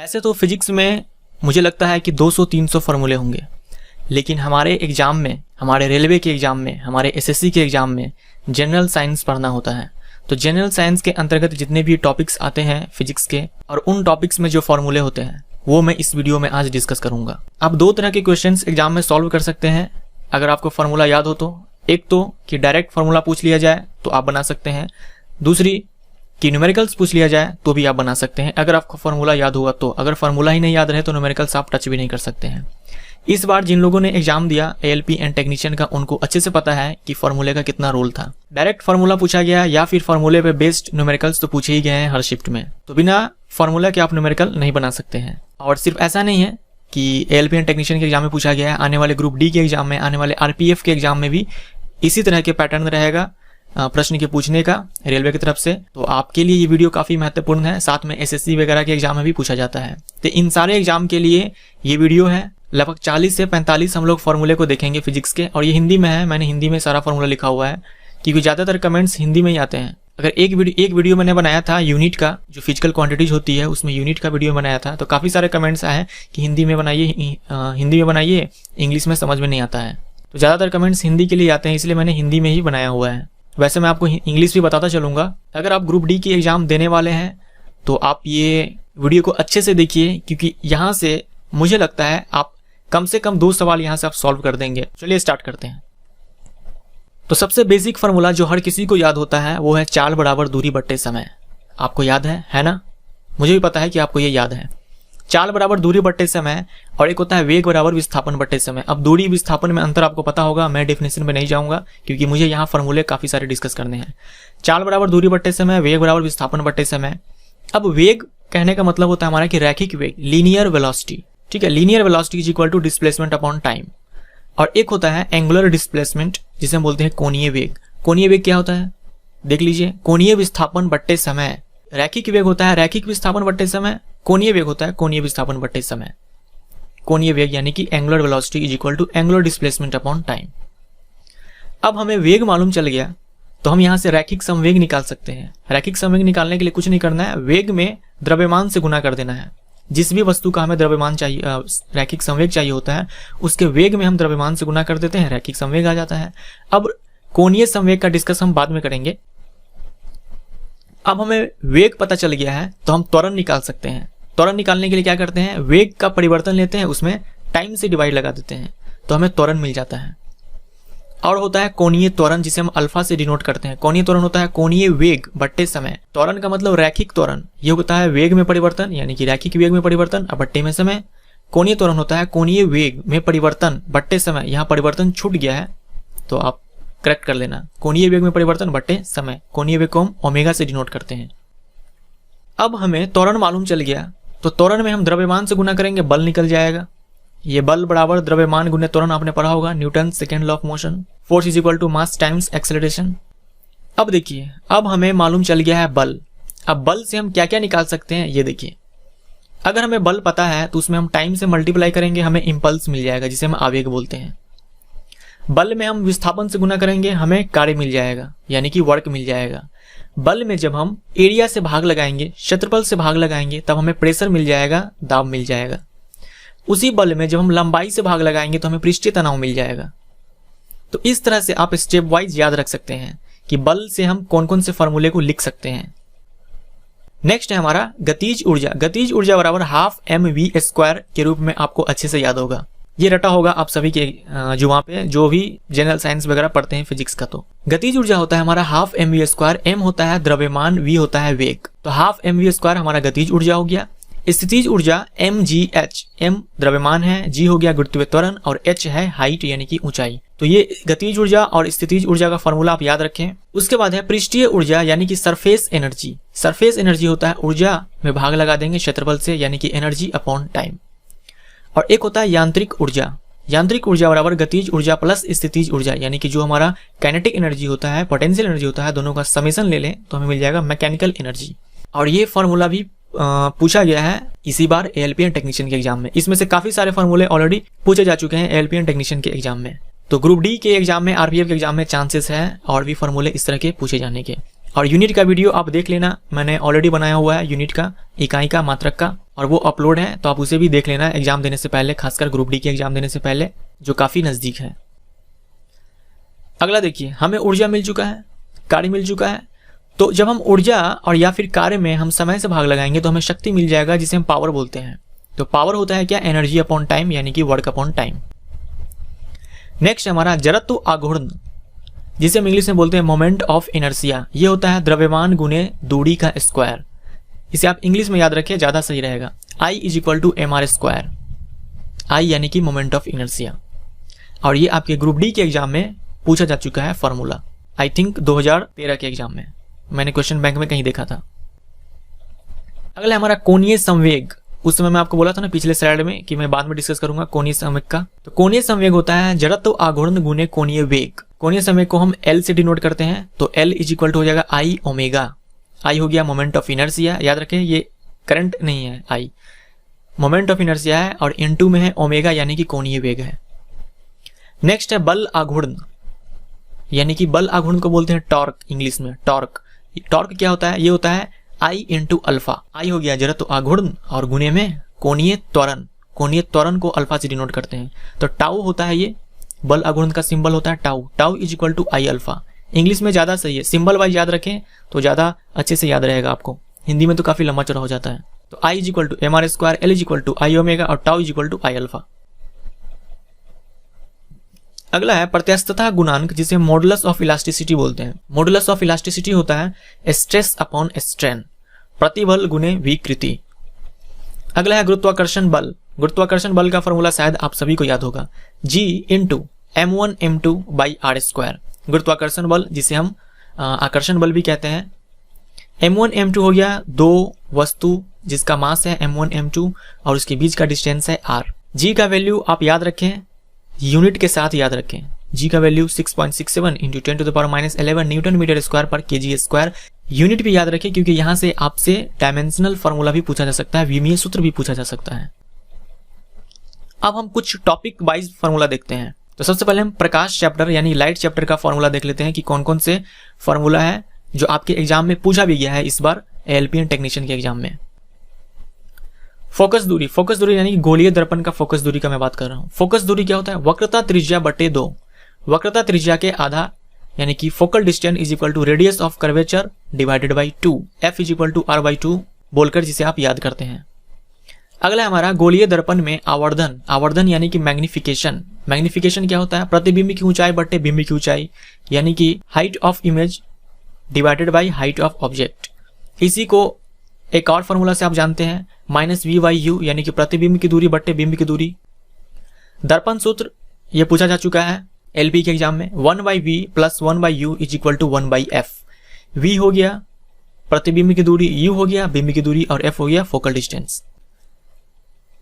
ऐसे तो फिजिक्स में मुझे लगता है कि 200-300 फार्मूले होंगे, लेकिन हमारे एग्ज़ाम में, हमारे रेलवे के एग्ज़ाम में, हमारे एसएससी के एग्ज़ाम में जनरल साइंस पढ़ना होता है। तो जनरल साइंस के अंतर्गत जितने भी टॉपिक्स आते हैं फिजिक्स के, और उन टॉपिक्स में जो फार्मूले होते हैं वो मैं इस वीडियो में आज डिस्कस करूंगा। आप दो तरह के क्वेश्चंस एग्जाम में सॉल्व कर सकते हैं अगर आपको फार्मूला याद हो तो। एक तो कि डायरेक्ट फार्मूला पूछ लिया जाए तो आप बना सकते हैं, दूसरी कि न्यूमेरिकल्स पूछ लिया जाए तो भी आप बना सकते हैं अगर आपको फार्मूला याद होगा तो। अगर फार्मूला ही नहीं याद रहे तो न्यूमेरिकल्स आप टच भी नहीं कर सकते हैं। इस बार जिन लोगों ने एग्जाम दिया एएलपी एंड टेक्नीशियन का, उनको अच्छे से पता है कि फार्मूले का कितना रोल था। डायरेक्ट फार्मूला पूछा गया या फिर फार्मूले पे बेस्ड न्यूमेरिकल्स तो पूछे ही गए हैं हर शिफ्ट में, तो बिना फार्मूला के आप न्यूमेरिकल नहीं बना सकते हैं। और सिर्फ ऐसा नहीं है कि एएलपी एंड टेक्नीशियन के एग्जाम में पूछा गया है, आने वाले ग्रुप डी के एग्जाम में, आने वाले आरपीएफ के एग्जाम में भी इसी तरह के पैटर्न रहेगा प्रश्न के पूछने का रेलवे की तरफ से। तो आपके लिए ये वीडियो काफी महत्वपूर्ण है। साथ में एसएससी वगैरह के एग्जाम में भी पूछा जाता है। तो इन सारे एग्जाम के लिए ये वीडियो है। लगभग 40 से 45 हम लोग फार्मूले को देखेंगे फिजिक्स के, और ये हिंदी में है। मैंने हिंदी में सारा फार्मूला लिखा हुआ है क्योंकि ज्यादातर कमेंट्स हिंदी में ही आते हैं। अगर एक वीडियो मैंने बनाया था यूनिट का, जो फिजिकल क्वांटिटीज होती है उसमें यूनिट का वीडियो बनाया था, तो काफी सारे कमेंट्स आए कि हिंदी में बनाइए, इंग्लिश में समझ में नहीं आता है। तो ज्यादातर कमेंट्स हिंदी के लिए आते हैं, इसलिए मैंने हिंदी में ही बनाया हुआ है। वैसे मैं आपको इंग्लिश भी बताता चलूंगा। अगर आप ग्रुप डी की एग्जाम देने वाले हैं तो आप ये वीडियो को अच्छे से देखिए, क्योंकि यहाँ से मुझे लगता है आप कम से कम 2 सवाल यहाँ से आप सॉल्व कर देंगे। चलिए स्टार्ट करते हैं। तो सबसे बेसिक फार्मूला जो हर किसी को याद होता है वो है चाल बराबर दूरी बट्टे समय। आपको याद है ना? मुझे भी पता है कि आपको ये याद है। चाल बराबर दूरी बट्टे समय, और एक होता है वेग बराबर विस्थापन बट्टे समय। अब दूरी विस्थापन में अंतर आपको पता होगा, मैं डेफिनेशन में नहीं जाऊंगा क्योंकि मुझे यहाँ फार्मूले काफी सारे डिस्कस करने हैं। चाल बराबर दूरी बट्टे समय, वेग बराबर विस्थापन बट्टे समय। अब वेग कहने का मतलब होता है हमारा कि रैखिक वेग, लीनियर वेलोसिटी। ठीक है, linear velocity is equal to displacement upon time. और एक होता है एंगुलर डिस्प्लेसमेंट, जिसे हम बोलते हैं कोणीय वेग। कोणीय वेग क्या होता है देख लीजिए, कोणीय विस्थापन बट्टे समय। रैखिक वेग होता है रैखिक विस्थापन बट्टे समय, कोणीय वेग होता है कोणीय विस्थापन बट्टे समय। कोणीय वेग यानी कि angular velocity is equal to angular displacement upon time. अब हमें वेग मालूम चल गया तो हम यहाँ से रैखिक संवेग निकाल सकते हैं। रैखिक संवेग निकालने के लिए कुछ नहीं करना है, वेग में द्रव्यमान से गुना कर देना है। जिस भी वस्तु का हमें द्रव्यमान चाहिए, रैखिक संवेग चाहिए होता है, उसके वेग में हम द्रव्यमान से गुना कर देते हैं, रैखिक संवेग आ जाता है। अब कोणीय संवेग का डिस्कस हम बाद में करेंगे। अब हमें वेग पता चल गया है तो हम त्वरण निकाल सकते हैं। त्वरण निकालने के लिए क्या करते हैं, वेग का परिवर्तन लेते हैं, उसमें टाइम से डिवाइड लगा देते हैं तो हमें त्वरण मिल जाता है। और होता है कोणीय त्वरण, जिसे हम अल्फा से डिनोट करते हैं। कोणीय त्वरण होता है कोणीय वेग बट्टे समय। त्वरण का मतलब रैखिक त्वरण, ये होता है वेग में परिवर्तन यानी कि रैखिक वेग में परिवर्तन और बट्टे में समय। कोणीय त्वरण होता है कोणीय वेग में परिवर्तन बट्टे समय। यहाँ परिवर्तन छूट गया है तो आप करेक्ट कर लेना, कोणीय वेग में परिवर्तन बट्टे समय। कोणीय वेग को हम ओमेगा से डिनोट करते हैं। अब हमें त्वरण मालूम चल गया तो त्वरण में हम द्रव्यमान से गुना करेंगे, बल निकल जाएगा। ये बल बराबर द्रव्यमान गुने त्वरण आपने पढ़ा होगा, Newton second law of motion. Force is equal to mass times acceleration. अब देखिए, अब हमें मालूम चल गया है बल। अब बल से हम क्या क्या निकाल सकते हैं ये देखिए। अगर हमें बल पता है तो उसमें हम टाइम से मल्टीप्लाई करेंगे, हमें इंपल्स मिल जाएगा जिसे हम आवेग बोलते हैं। बल में हम विस्थापन से गुना करेंगे, हमें कार्य मिल जाएगा यानी कि वर्क मिल जाएगा। बल में जब हम एरिया से भाग लगाएंगे, क्षेत्रफल से भाग लगाएंगे, तब हमें प्रेशर मिल जाएगा, दाब मिल जाएगा। उसी बल में जब हम लंबाई से भाग लगाएंगे तो हमें पृष्ठीय तनाव मिल जाएगा। तो इस तरह से आप स्टेप वाइज याद रख सकते हैं कि बल से हम कौन कौन से फार्मूले को लिख सकते हैं। नेक्स्ट है हमारा गतिज ऊर्जा। गतिज ऊर्जा बराबर हाफ mv² के रूप में आपको अच्छे से याद होगा। ये रटा होगा आप सभी के जुबान पे, जो भी जनरल साइंस वगैरह पढ़ते हैं फिजिक्स का। तो गतिज ऊर्जा होता है हमारा हाफ mv², m होता है द्रव्यमान, v होता है वेग। तो हाफ mv² हमारा गतिज ऊर्जा हो गया। स्थितिज ऊर्जा mgh, m द्रव्यमान है, g हो गया गुरुत्वीय त्वरण और h है हाइट यानी कि ऊंचाई। तो ये गतिज ऊर्जा और स्थितिज ऊर्जा का फॉर्मूला आप याद रखें। उसके बाद है पृष्ठीय ऊर्जा यानी कि सरफेस एनर्जी। सरफेस एनर्जी होता है ऊर्जा में भाग लगा देंगे क्षेत्रफल से यानी कि एनर्जी अपॉन टाइम। और एक होता है यांत्रिक ऊर्जा। यांत्रिक ऊर्जा बराबर गतिज ऊर्जा प्लस स्थितिज ऊर्जा यानी कि जो हमारा काइनेटिक एनर्जी होता है, पोटेंशियल एनर्जी होता है, दोनों का समेशन ले लें तो हमें मिल जाएगा मैकेनिकल एनर्जी। और ये फॉर्मूला भी पूछा गया है इसी बार एएलपी एंड टेक्नीशियन के एग्जाम में। इसमें से काफी सारे फॉर्मूले ऑलरेडी पूछे जा चुके हैं एएलपी एंड टेक्नीशियन के एग्जाम में। तो ग्रुप डी के एग्जाम में, आरपीएफ के एग्जाम में चांसेस है और भी फॉर्मूले इस तरह के पूछे जाने के। और यूनिट का वीडियो आप देख लेना, मैंने ऑलरेडी बनाया हुआ है यूनिट का, इकाई का, मात्रक का। और वो अपलोड है, तो आप उसे भी देख लेना एग्जाम देने से पहले, खासकर ग्रुप डी के एग्जाम देने से पहले, जो काफ़ी नज़दीक है। अगला देखिए, हमें ऊर्जा मिल चुका है, कार्य मिल चुका है। तो जब हम ऊर्जा और या फिर कार्य में हम समय से भाग लगाएंगे तो हमें शक्ति मिल जाएगा, जिसे हम पावर बोलते हैं। तो पावर होता है क्या? एनर्जी अपॉन टाइम, यानी कि वर्क अपॉन टाइम। नेक्स्ट हमारा जड़त्व आघूर्ण, जिसे हम इंग्लिश में बोलते हैं मोमेंट ऑफ इनर्शिया। ये होता है द्रव्यमान गुने दूरी का स्क्वायर। इसे आप इंग्लिश में याद रखिए, ज़्यादा सही रहेगा। I is equal to mr²। I यानी कि मोमेंट ऑफ इनर्शिया, और ये आपके ग्रुप डी के एग्जाम में पूछा जा चुका है फॉर्मूला। आई थिंक 2013 के एग्जाम में, मैंने क्वेश्चन बैंक में कहीं देखा था। अगला हमारा कोणीय संवेग। उस समय मैं आपको बोला था ना पिछले स्लाइड में कि मैं बाद में डिस्कस करूंगा कोणीय संवेग का। तो कोणीय संवेग होता है जड़त्व आघूर्ण गुने कोणीय वेग। कोणीय संवेग को हम L से डिनोट करते हैं, तो L इज इक्वल टू हो जाएगा I ओमेगा। I हो गया मोमेंट ऑफ इनर्शिया, याद रखें ये करंट नहीं है, I मोमेंट ऑफ इनर्शिया है, और इनटू में है ओमेगा यानी कि कोणीय वेग है। नेक्स्ट है बल आघूर्ण, यानी कि बल आघूर्ण को बोलते हैं टॉर्क, इंग्लिश में टॉर्क। टॉर्क क्या होता है? ये होता है I इंटू अल्फा। I हो गया जड़त्व आघूर्ण और गुने में कोणीय त्वरण। कोणीय त्वरण को अल्फा से डिनोट करते हैं, तो टाउ होता है। ये बल आघूर्ण का सिंबल होता है tau. Tau is equal to I alpha. English में ज़्यादा सही है, सिंबल वाइज याद रखें तो ज़्यादा अच्छे से याद रहेगा आपको। हिंदी में तो काफ़ी लंबा चौड़ा हो जाता है। तो I is equal to mr², L is equal to I omega और tau is equal to I alpha. अगला है प्रत्यास्थता गुणांक, जिसे मॉडुलस ऑफ इलास्टिसिटी बोलते हैं। मॉडुलस ऑफ इलास्टिसिटी होता है स्ट्रेस अपॉन स्ट्रेन, प्रतिबल गुने विकृति। अगला है गुरुत्वाकर्षण बल। गुरुत्वाकर्षण बल का फॉर्मूला शायद आप सभी को याद होगा, G into m1 m2 by r²। गुरुत्वाकर्षण बल, जिसे हम आकर्षण बल भी कहते हैं। m1 m2 हो गया दो वस्तु जिसका मास है m1 m2 और उसके बीच का डिस्टेंस है r। G का वैल्यू आप याद रखें, यूनिट के साथ याद रखें। G का value 6.67 into 10⁻11 newton metre square पर kg स्क्वायर। यूनिट भी याद रखें क्योंकि यहाँ से आपसे डायमेंशनल फॉर्मूला भी पूछा जा सकता है, विमीय सूत्र भी पूछा जा सकता है। अब हम कुछ टॉपिक वाइज फॉर्मूला देखते हैं। तो सबसे पहले हम प्रकाश चैप्टर यानी लाइट चैप्टर का फॉर्मूला देख लेते हैं कि कौन कौन से फॉर्मूला है जो आपके एग्जाम में पूछा भी गया है इस बार एएलपीएन टेक्नीशियन के एग्जाम में। फोकस दूरी। फोकस दूरी यानी कि गोलीय दर्पण का फोकस दूरी का मैं बात कर रहा हूँ। फोकस दूरी क्या होता है? वक्रता त्रिज्या बटे 2। वक्रता त्रिज्या के आधा यानी कि focal distance is equal to radius of curvature divided by 2। F is equal to r/2 बोलकर जिसे आप याद करते हैं। अगला हमारा गोलीय दर्पण में आवर्धन। आवर्धन यानी कि मैग्निफिकेशन। मैग्निफिकेशन क्या होता है? प्रतिबिंब की ऊंचाई बटे बिंब की ऊंचाई, यानी कि height of image divided by height of object. इसी को एक और फॉर्मूला से आप जानते हैं -v/u, यानी कि प्रतिबिंब की दूरी बटे बिंब की दूरी। दर्पण सूत्र ये पूछा जा चुका है एलपी के एग्जाम में, 1/v plus 1/u is equal to 1/f। v हो गया प्रतिबिंब की दूरी, u हो गया बिंब की दूरी और f हो गया फोकल डिस्टेंस।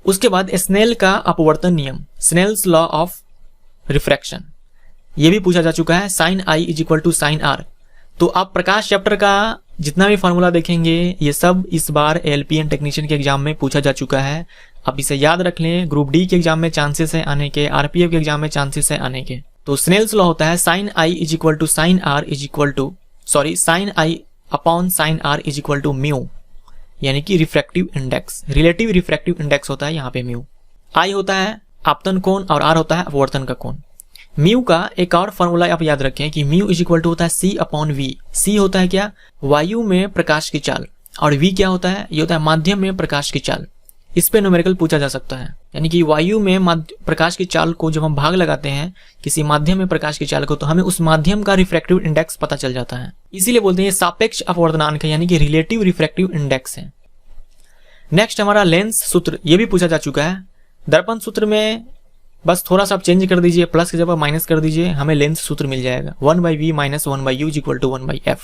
उसके बाद स्नेल का अपवर्तन नियम, स्नेल्स लॉ ऑफ रिफ्रैक्शन, ये भी पूछा जा चुका है, sin I is equal to sin r। तो आप प्रकाश चैप्टर का जितना भी फॉर्मूला देखेंगे ये सब इस बार एएलपीएन टेक्नीशियन के एग्जाम में पूछा जा चुका है। आप इसे याद रख लें, ग्रुप डी के एग्जाम में चांसेस है आने के, आरपीएफ के एग्जाम में चांसेस है आने के। तो स्नेल्स लॉ होता है sin I is equal to sin r is equal to sin I upon sin r is equal to mu, यानी कि refractive index, relative refractive index होता है यहाँ पे म्यू। I होता है आपतन कोण और r होता है अपवर्तन का कोण। म्यू का एक और फॉर्मूला आप याद रखें कि म्यू इज इक्वल टू होता है c अपॉन v। c होता है क्या? वायु में प्रकाश की चाल, और v क्या होता है? ये होता है माध्यम में प्रकाश की चाल। इस पे न्यूमेरिकल पूछा जा सकता है, यानी कि वायु में प्रकाश की चाल को जब हम भाग लगाते हैं किसी माध्यम में प्रकाश की चाल को, तो हमें उस माध्यम का रिफ्रैक्टिव इंडेक्स पता चल जाता है। इसीलिए बोलते हैं ये सापेक्ष अपवर्तनांक है, यानी कि रिलेटिव रिफ्रैक्टिव इंडेक्स है। नेक्स्ट हमारा लेंस सूत्र, ये भी पूछा जा चुका है। दर्पण सूत्र में बस थोड़ा सा आप चेंज कर दीजिए, प्लस की जगह माइनस कर दीजिए, हमें लेंस सूत्र मिल जाएगा 1/v minus 1/u is equal to 1/f।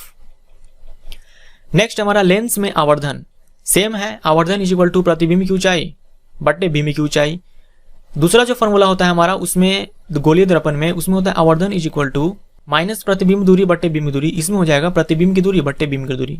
Next हमारा लेंस में आवर्धन सेम है, आवर्धन इज इक्वल टू प्रतिबिंब की ऊंचाई बटे बिंब की ऊंचाई। दूसरा जो फॉर्मूला होता है हमारा उसमें गोलीय दर्पण में, उसमें होता है आवर्धन इज इक्वल टू माइनस प्रतिबिंब दूरी बटे बिंब दूरी, इसमें हो जाएगा प्रतिबिंब की दूरी बटे बिंब की दूरी।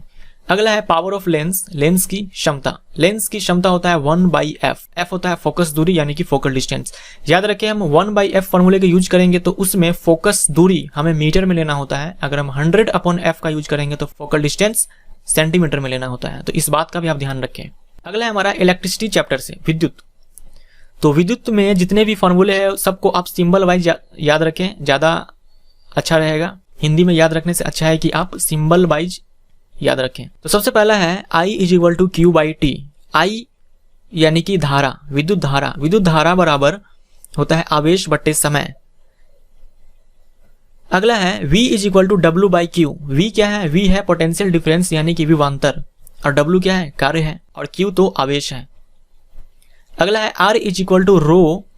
अगला है पावर ऑफ लेंस, लेंस की क्षमता। लेंस की क्षमता होता है 1/f। f होता है फोकस दूरी यानी कि फोकल डिस्टेंस। याद रखें हम 1/f फॉर्मूले का यूज करेंगे तो उसमें फोकस दूरी हमें मीटर में लेना होता है, अगर हम 100/f का यूज करेंगे तो फोकल डिस्टेंस सेंटीमीटर में लेना होता है, तो इस बात का भी आप ध्यान रखें। अगला है हमारा इलेक्ट्रिसिटी चैप्टर से विद्युत। तो विद्युत में जितने भी फॉर्मूले हैं सबको आप सिंबल वाइज याद रखें, ज़्यादा अच्छा रहेगा। हिंदी में याद रखने से अच्छा है कि आप सिंबल वाइज याद रखें। तो सबसे पहला है I = Q/T। I यानी कि धारा, विद्युत धारा। विद्युत धारा बराबर होता है आवेश बट्टे समय। अगला है V = W/Q। V क्या है? V है पोटेंशियल डिफरेंस यानी कि विभवांतर, और W क्या है? कार्य है, और Q तो आवेश है। अगला है R = ρ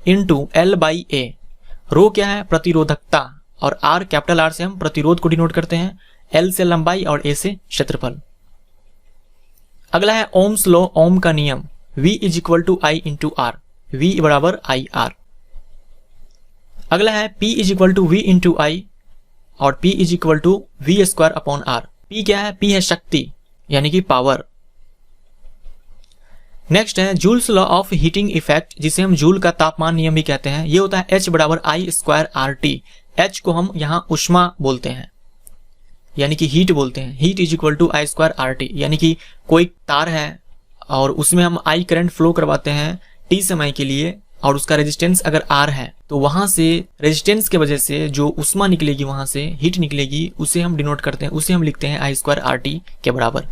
× L/A। रो क्या है? प्रतिरोधकता, और R कैपिटल R से हम प्रतिरोध को डिनोट करते हैं, L से लंबाई और A से क्षेत्रफल। अगला है ओम्स लॉ, ओम का नियम। V = I × R। V = IR। अगला है P = V × I और P = V²/R। P क्या है? P है शक्ति यानी कि पावर। नेक्स्ट है joules law of heating effect, जिसे हम जूल का तापमान नियम भी कहते हैं। ये होता है H = I² RT। H को हम यहाँ उष्मा बोलते हैं यानी कि हीट बोलते हैं। हीट = I² RT, यानी कि कोई तार है और उसमें हम I करंट फ्लो करवाते हैं T समय के लिए, और उसका रेजिस्टेंस अगर R है तो वहां से रेजिस्टेंस के वजह से जो उष्मा निकलेगी, वहां से हीट निकलेगी, उसे हम डिनोट करते हैं, उसे हम लिखते हैं I² RT के बराबर।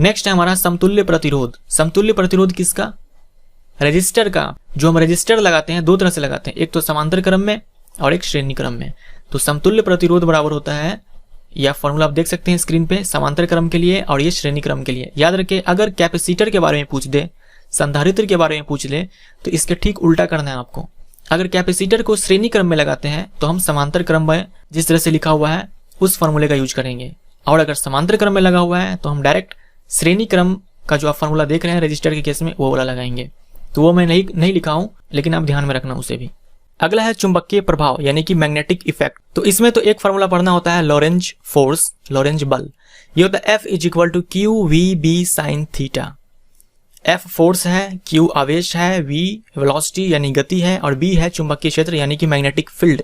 नेक्स्ट है हमारा समतुल्य प्रतिरोध। समतुल्य प्रतिरोध किसका? रजिस्टर का। जो हम रजिस्टर लगाते हैं दो तरह से लगाते हैं, एक तो समांतर क्रम में और एक श्रेणी क्रम में। तो समतुल्य प्रतिरोध बराबर होता है, यह फॉर्मूला आप देख सकते हैं स्क्रीन पे, समांतर क्रम के लिए और ये श्रेणी क्रम के लिए। याद रखें, अगर कैपेसिटर के बारे में पूछ दे, संधारित्र के बारे में पूछ ले, तो इसके ठीक उल्टा करना है आपको। अगर कैपेसिटर को श्रेणी क्रम में लगाते हैं तो हम समांतर क्रम में जिस तरह से लिखा हुआ है उस फॉर्मूले का यूज करेंगे, और अगर समांतर क्रम में लगा हुआ है तो हम डायरेक्ट श्रेणी क्रम का जो आप फॉर्मूला देख रहे हैं रजिस्टर के केस में वो वाला लगाएंगे। तो वो मैं नहीं लिखा हूं, लेकिन आप ध्यान में रखना उसे भी। अगला है चुंबकीय प्रभाव यानी कि मैग्नेटिक इफेक्ट। तो इसमें तो एक फॉर्मूला पढ़ना होता है लॉरेंज फोर्स, लॉरेंज बल। ये होता है F = QVB sin θ। F force है, Q आवेश है, V वेलोसिटी यानी गति है, और B है चुंबकीय क्षेत्र यानी कि मैग्नेटिक फील्ड,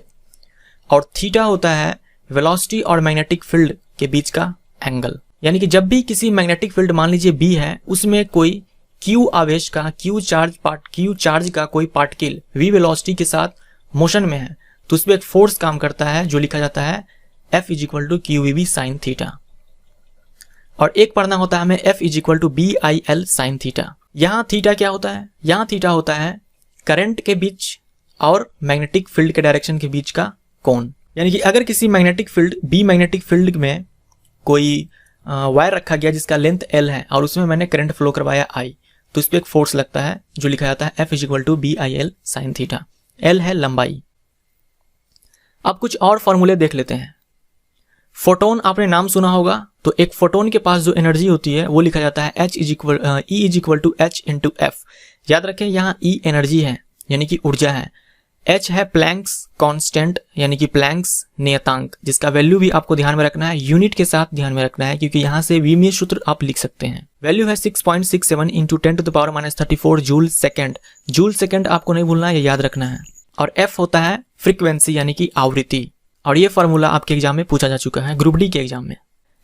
और थीटा होता है वेलोसिटी और मैग्नेटिक फील्ड के बीच का एंगल। यानी कि जब भी किसी मैग्नेटिक फील्ड मान लीजिए B है, उसमें कोई Q आवेश का, Q चार्ज का कोई पार्टिकल V वेलोसिटी के साथ मोशन में है, तो उसमें एक फोर्स काम करता है जो लिखा जाता है F = QVB sin θ। और एक पढ़ना होता है हमें F = BIL sin θ। यहाँ थीटा क्या होता है? यहाँ थीटा होता है करंट के बीच और मैग्नेटिक फील्ड के डायरेक्शन के बीच का कोण। यानी कि अगर किसी magnetic field B magnetic field में कोई वायर रखा गया जिसका लेंथ L है और उसमें मैंने करंट फ्लो करवाया I, तो इस पर एक फोर्स लगता है जो लिखा जाता है F = BIL sin θ। L है लंबाई। अब कुछ और फॉर्मूले देख लेते हैं। फोटोन आपने नाम सुना होगा, तो एक फोटोन के पास जो एनर्जी होती है वो लिखा जाता है E = H × F। याद रखें, यहाँ E एनर्जी है यानी कि ऊर्जा है, H है प्लैंक्स कांस्टेंट यानी कि प्लैंक्स नियतांक, जिसका वैल्यू भी आपको ध्यान में रखना है, यूनिट के साथ ध्यान में रखना है, क्योंकि यहाँ से विमीय सूत्र आप लिख सकते हैं। वैल्यू है 6.67 × 10⁻³ जूल सेकेंड। जूल सेकेंड आपको नहीं भूलना है, ये याद रखना है। और F होता है फ्रीक्वेंसी यानी कि आवृत्ति, और ये फॉर्मूला आपके एग्जाम में पूछा जा चुका है, ग्रुप डी के एग्जाम में।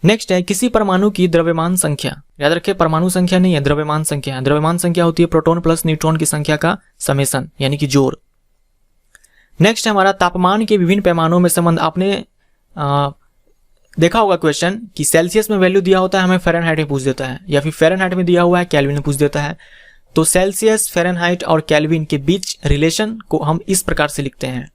नेक्स्ट है किसी परमाणु की द्रव्यमान संख्या। याद रखें, परमाणु संख्या नहीं है, द्रव्यमान संख्या है। द्रव्यमान संख्या होती है प्रोटॉन प्लस न्यूट्रॉन की संख्या का समेशन यानी कि जोड़। नेक्स्ट है हमारा तापमान के विभिन्न पैमानों में संबंध। आपने देखा होगा क्वेश्चन कि सेल्सियस में वैल्यू दिया होता है, हमें फ़ारेनहाइट में पूछ देता है, या फिर फ़ारेनहाइट में दिया हुआ है केल्विन में पूछ देता है। तो सेल्सियस, फ़ारेनहाइट और केल्विन के बीच रिलेशन को हम इस प्रकार से लिखते हैं।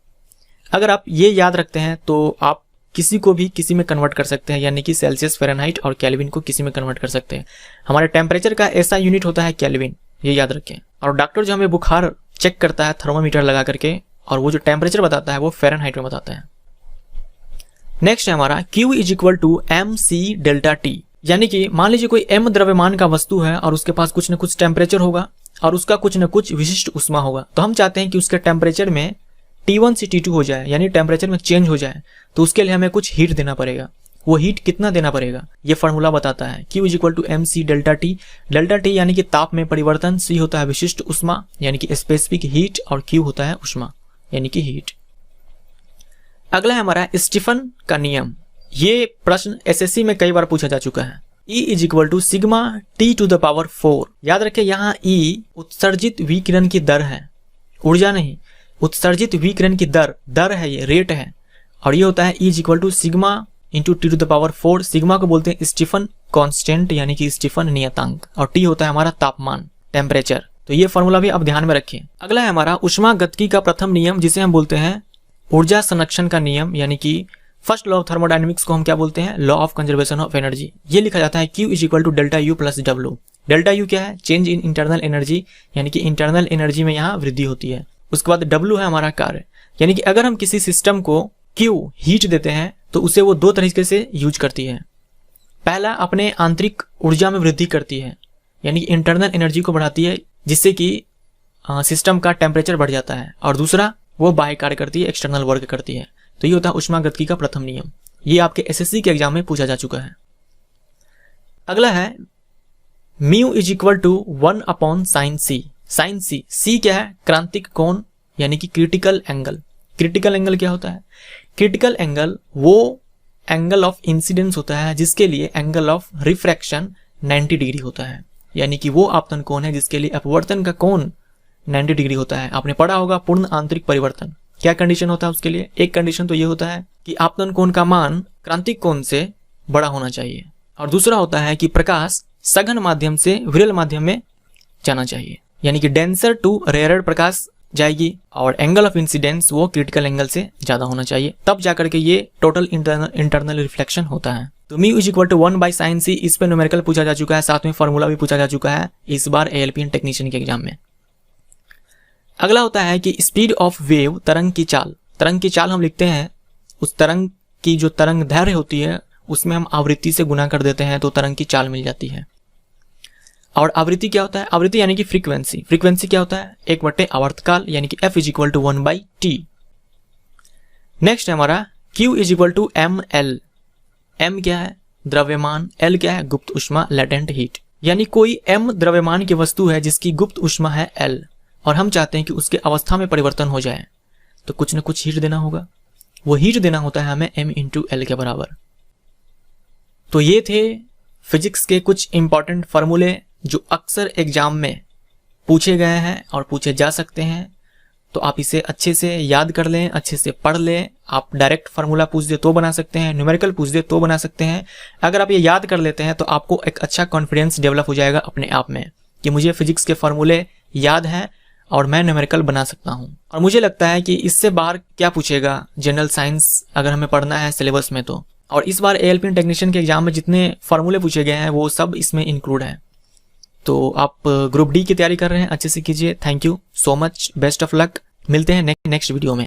अगर आप ये याद रखते हैं तो आप किसी को भी किसी में कन्वर्ट कर सकते हैं, यानी कि सेल्सियस, फ़ारेनहाइट और केल्विन को किसी में कन्वर्ट कर सकते हैं। हमारे टेम्परेचर का ऐसा यूनिट होता है केल्विन, ये याद रखें। और डॉक्टर जो हमें बुखार चेक करता है थर्मोमीटर लगा करके, और वो जो टेम्परेचर बताता है वो फ़ारेनहाइट में बताता है। नेक्स्ट है हमारा Q = mc∆T। यानी कि मान लीजिए कोई m द्रव्यमान का वस्तु है और उसके पास कुछ न कुछ टेम्परेचर होगा और उसका कुछ न कुछ विशिष्ट उष्मा होगा, तो हम चाहते हैं कि उसके टेम्परेचर में T1 से T2 हो जाए, यानी टेम्परेचर में चेंज हो जाए, तो उसके लिए हमें कुछ हीट देना पड़ेगा। वो हीट कितना देना पड़ेगा ये फॉर्मूला बताता है। Q = mc∆T। ∆T यानी कि ताप में परिवर्तन, C होता है विशिष्ट उष्मा यानी कि स्पेसिफिक हीट, और Q होता है उष्मा यानी कि हीट। अगला है हमारा स्टीफन का नियम। ये प्रश्न SSC में कई बार पूछा जा चुका है। E is equal to sigma T to the power 4। याद रखें यहाँ E उत्सर्जित विकिरण की दर है, ऊर्जा नहीं, उत्सर्जित विकिरण की दर है, ये रेट है। और ये होता है E is equal to sigma into T to the power 4। Sigma को बोलते हैं स्टीफन कांस्टेंट यानी कि स्टीफन नियतांक, और T होता है हमारा तापमान, टेम्परेचर। तो ये फॉर्मूला भी आप ध्यान में रखें। अगला है हमारा उष्मागतिकी का प्रथम नियम, जिसे हम बोलते हैं ऊर्जा संरक्षण का नियम, यानी कि फर्स्ट लॉ ऑफ थर्मोडायनेमिक्स को हम क्या बोलते हैं, law of conservation of energy. ये लिखा जाता है Q is equal to delta U plus W। Delta U क्या है, चेंज इन इंटरनल एनर्जी, यानी कि इंटरनल एनर्जी में यहाँ वृद्धि होती है। उसके बाद W है हमारा कार्य, यानी कि अगर हम किसी सिस्टम को Q हीट देते हैं तो उसे वो दो तरीके से यूज करती है। पहला अपने आंतरिक ऊर्जा में वृद्धि करती है, यानी कि इंटरनल एनर्जी को बढ़ाती है, जिससे कि सिस्टम का टेम्परेचर बढ़ जाता है। और दूसरा वो बाह्य कार्य करती है, एक्सटर्नल वर्क करती है। तो ये होता है उष्मागतिकी का प्रथम नियम। ये आपके एसएससी के एग्जाम में पूछा जा चुका है। अगला है mu is equal to 1 upon sine C. Sine C, C क्या है, क्रांतिक कोण, यानी कि क्रिटिकल एंगल। क्रिटिकल एंगल क्या होता है, क्रिटिकल एंगल वो एंगल ऑफ इंसिडेंस होता है जिसके लिए एंगल ऑफ रिफ्रैक्शन 90 डिग्री होता है, यानी कि वो आपतन कोण है जिसके लिए अपवर्तन का कोण 90 डिग्री होता है। आपने पढ़ा होगा पूर्ण आंतरिक परिवर्तन, क्या कंडीशन होता है उसके लिए। एक कंडीशन तो ये होता है कि आपतन कोण का मान क्रांतिक कोण से बड़ा होना चाहिए, और दूसरा होता है कि प्रकाश सघन माध्यम से विरल माध्यम में जाना चाहिए, यानी कि डेंसर टू रेयरर प्रकाश जाएगी, और एंगल ऑफ इंसिडेंस वो क्रिटिकल एंगल से ज्यादा होना चाहिए, तब जाकर के ये टोटल इंटरनल रिफ्लेक्शन होता है। तो mu is equal to 1 by sine C, इस पे न्यूमेरिकल पूछा जा चुका है, साथ में फॉर्मूला भी पूछा जा चुका है इस बार ALPN टेक्नीशियन के एग्जाम में। अगला होता है कि स्पीड ऑफ वेव, तरंग की चाल। तरंग की चाल हम लिखते हैं, उस तरंग की जो तरंग दैर्घ्य होती है उसमें हम आवृत्ति से गुना कर देते हैं तो तरंग की चाल मिल जाती है। और आवृत्ति क्या होता है, आवृत्ति यानी कि फ्रीक्वेंसी। फ्रीक्वेंसी क्या होता है, 1/, आवर्तकाल, यानी कि F is equal to 1/T। Next है हमारा Q is equal to ML। M क्या है, द्रव्यमान, L क्या है, गुप्त उष्मा, लेटेंट हीट। यानी कोई M द्रव्यमान की वस्तु है जिसकी गुप्त उष्मा है L, और हम चाहते हैं कि उसके अवस्था में परिवर्तन हो जाए, तो कुछ न कुछ हीट देना होगा। वो हीट देना होता है हमें M इंटू L के बराबर। तो ये थे फिजिक्स के कुछ इंपॉर्टेंट फार्मूले जो अक्सर एग्जाम में पूछे गए हैं और पूछे जा सकते हैं। तो आप इसे अच्छे से याद कर लें, अच्छे से पढ़ लें। आप डायरेक्ट फार्मूला पूछ दे तो बना सकते हैं, न्यूमेरिकल पूछ दे तो बना सकते हैं। अगर आप ये याद कर लेते हैं तो आपको एक अच्छा कॉन्फिडेंस डेवलप हो जाएगा अपने आप में कि मुझे फिजिक्स के फार्मूले याद हैं और मैं न्यूमेरिकल बना सकता हूँ। और मुझे लगता है कि इससे बाहर क्या पूछेगा जनरल साइंस अगर हमें पढ़ना है सिलेबस में तो। और इस बार ALPN टेक्नीशियन के एग्जाम में जितने फार्मूले पूछे गए हैं वो सब इसमें इंक्लूड है। तो आप ग्रुप D की तैयारी कर रहे हैं, अच्छे से कीजिए। Thank you so much, best of luck. मिलते हैं नेक्स्ट वीडियो में।